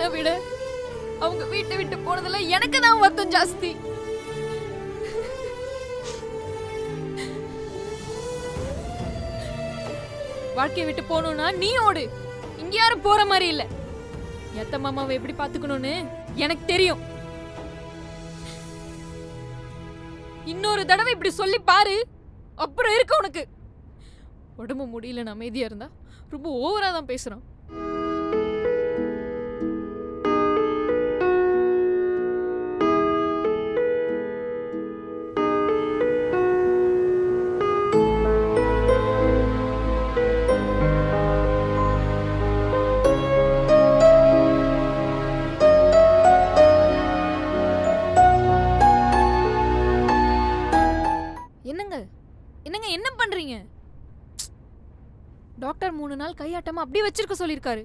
என்ன விட அவங்க வீட்டை விட்டு போனதுல எனக்கு தான் வருத்தம் ஜாஸ்தி. வாழ்க்கையை விட்டு போகணும்னா நீ ஓடு, இங்க யாரும் போற மாதிரி இல்ல. எத்த மாமாவை எப்படி பாத்துக்கணும்னு எனக்கு தெரியும். இன்னொரு தடவை இப்படி சொல்லி பாரு, அப்புறம் இருக்கு உனக்கு. உடம்பு முடியல அமைதியா இருந்தா ரொம்ப ஓவரா தான் பேசுறான். என்னங்க என்னங்க என்ன பண்றீங்க? டாக்டர் 3 நாள் கையாட்டாம அப்படியே வச்சிருக்க சொல்லிருக்காரு.